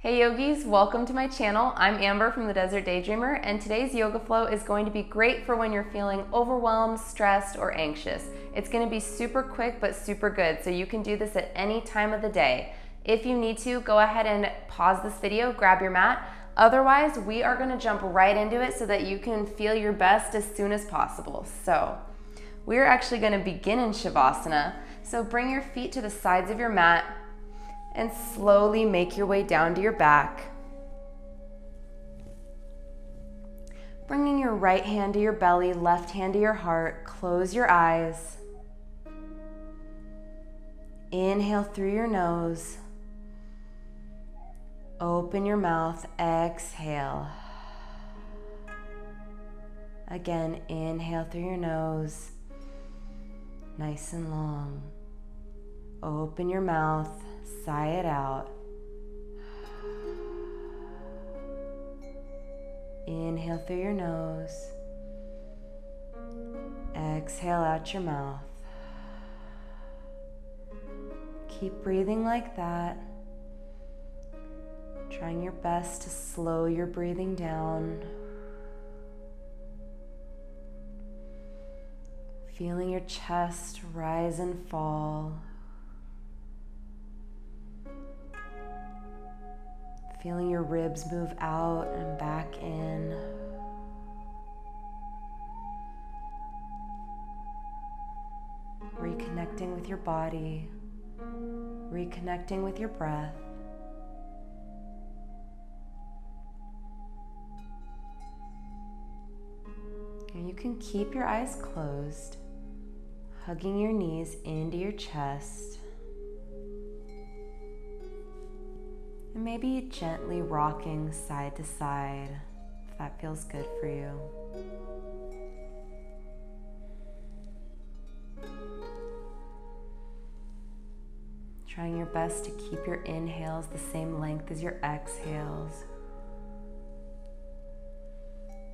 Hey yogis, welcome to my channel. I'm Amber from the Desert Daydreamer, and today's yoga flow is going to be great for when you're feeling overwhelmed, stressed, or anxious. It's going to be super quick but super good, so you can do this at any time of the day. If you need to, go ahead and pause this video, grab your mat. Otherwise, we are going to jump right into it so that you can feel your best as soon as possible. So, we're actually going to begin in Shavasana. So bring your feet to the sides of your mat and slowly make your way down to your back. Bringing your right hand to your belly, left hand to your heart. Close your eyes. Inhale through your nose. Open your mouth. Exhale. Again, inhale through your nose. Nice and long. Open your mouth. Sigh it out. Inhale through your nose. Exhale out your mouth. Keep breathing like that. Trying your best to slow your breathing down. Feeling your chest rise and fall. Feeling your ribs move out and back in. Reconnecting with your body. Reconnecting with your breath. And you can keep your eyes closed, hugging your knees into your chest. And maybe gently rocking side to side, if that feels good for you. Trying your best to keep your inhales the same length as your exhales.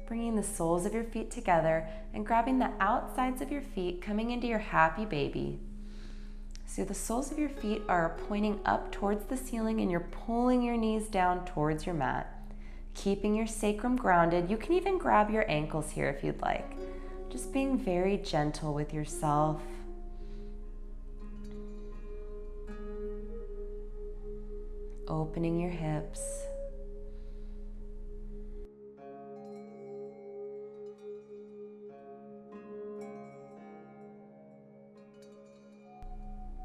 Bringing the soles of your feet together and grabbing the outsides of your feet, coming into your happy baby. So the soles of your feet are pointing up towards the ceiling and you're pulling your knees down towards your mat, keeping your sacrum grounded. You can even grab your ankles here if you'd like. Just being very gentle with yourself. Opening your hips.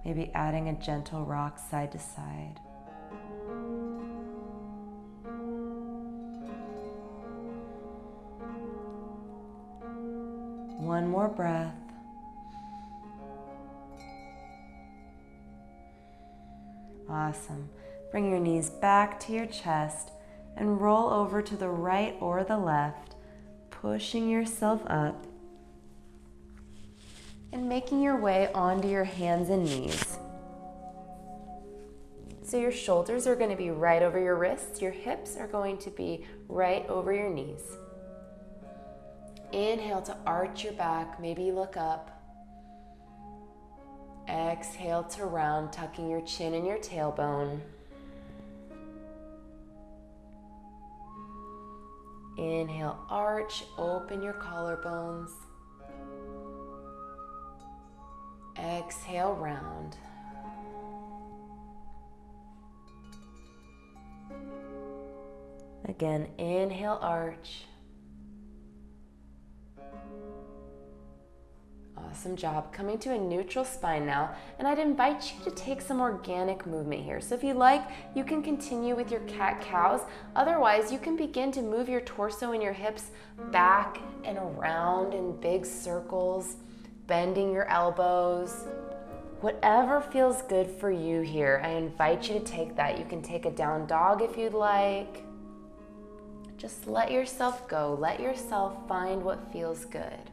Maybe adding a gentle rock side to side. One more breath. Awesome. Bring your knees back to your chest and roll over to the right or the left, pushing yourself up and making your way onto your hands and knees. So your shoulders are going to be right over your wrists. Your hips are going to be right over your knees. Inhale to arch your back, maybe look up. Exhale to round, tucking your chin and your tailbone. Inhale, arch, open your collarbones. Exhale, round. Again, inhale, arch. Awesome job. Coming to a neutral spine now, and I'd invite you to take some organic movement here. So if you like, you can continue with your cat-cows. Otherwise, you can begin to move your torso and your hips back and around in big circles, bending your elbows. Whatever feels good for you here, I invite you to take that. You can take a down dog if you'd like. Just let yourself go. Let yourself find what feels good.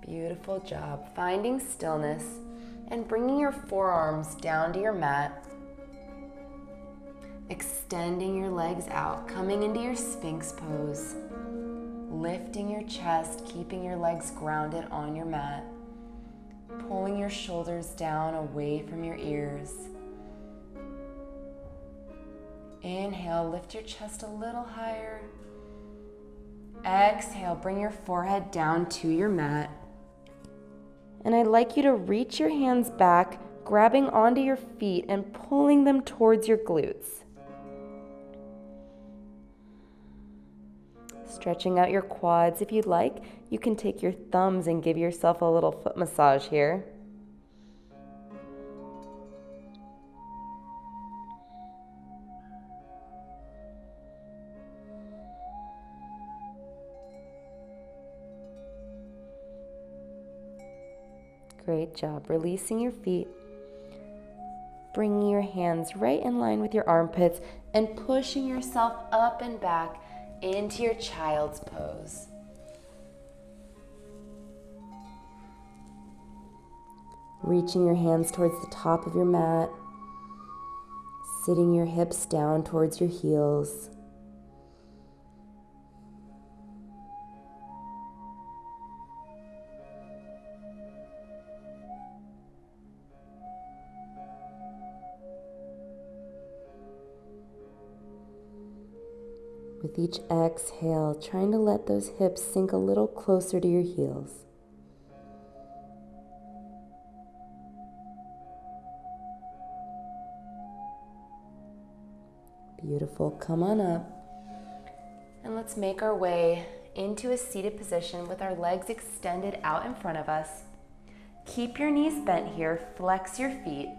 Beautiful job. Finding stillness and bringing your forearms down to your mat. Extending your legs out, coming into your Sphinx pose. Lifting your chest, keeping your legs grounded on your mat. Pulling your shoulders down away from your ears. Inhale, lift your chest a little higher. Exhale, bring your forehead down to your mat. And I'd like you to reach your hands back, grabbing onto your feet and pulling them towards your glutes. Stretching out your quads. If you'd like, you can take your thumbs and give yourself a little foot massage here. Great job. Releasing your feet. Bringing your hands right in line with your armpits and pushing yourself up and back into your child's pose. Reaching your hands towards the top of your mat. Sitting your hips down towards your heels. With each exhale, trying to let those hips sink a little closer to your heels. Beautiful. Come on up. And let's make our way into a seated position with our legs extended out in front of us. Keep your knees bent here. Flex your feet.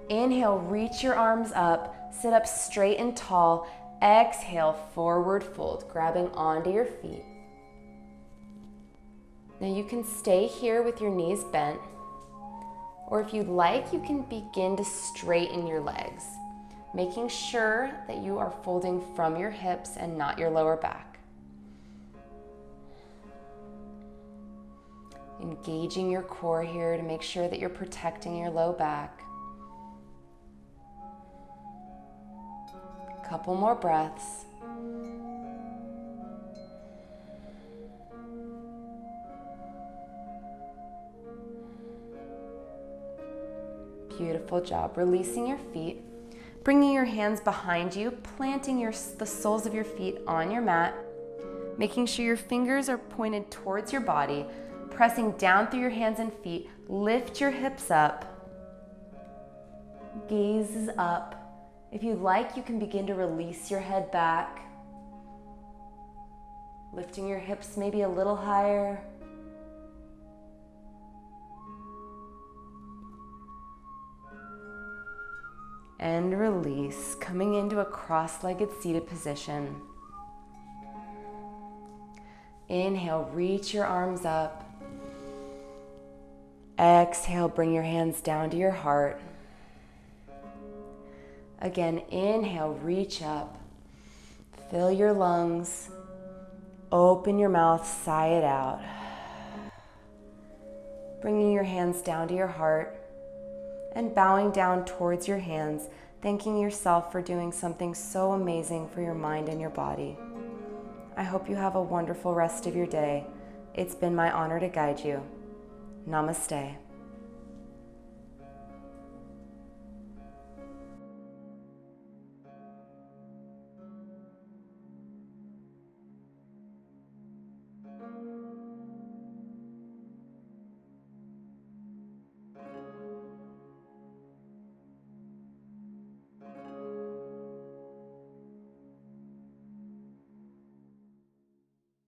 Inhale, reach your arms up. Sit up straight and tall. Exhale, forward fold, grabbing onto your feet. Now you can stay here with your knees bent, or if you'd like, you can begin to straighten your legs, making sure that you are folding from your hips and not your lower back. Engaging your core here to make sure that you're protecting your low back. Couple more breaths. Beautiful job. Releasing your feet, bringing your hands behind you, planting the soles of your feet on your mat, making sure your fingers are pointed towards your body, pressing down through your hands and feet. Lift your hips up. Gaze is up. If you'd like, you can begin to release your head back, lifting your hips maybe a little higher. And release, coming into a cross-legged seated position. Inhale, reach your arms up. Exhale, bring your hands down to your heart. Again, inhale, reach up, fill your lungs, open your mouth, sigh it out. Bringing your hands down to your heart and bowing down towards your hands, thanking yourself for doing something so amazing for your mind and your body. I hope you have a wonderful rest of your day. It's been my honor to guide you. Namaste.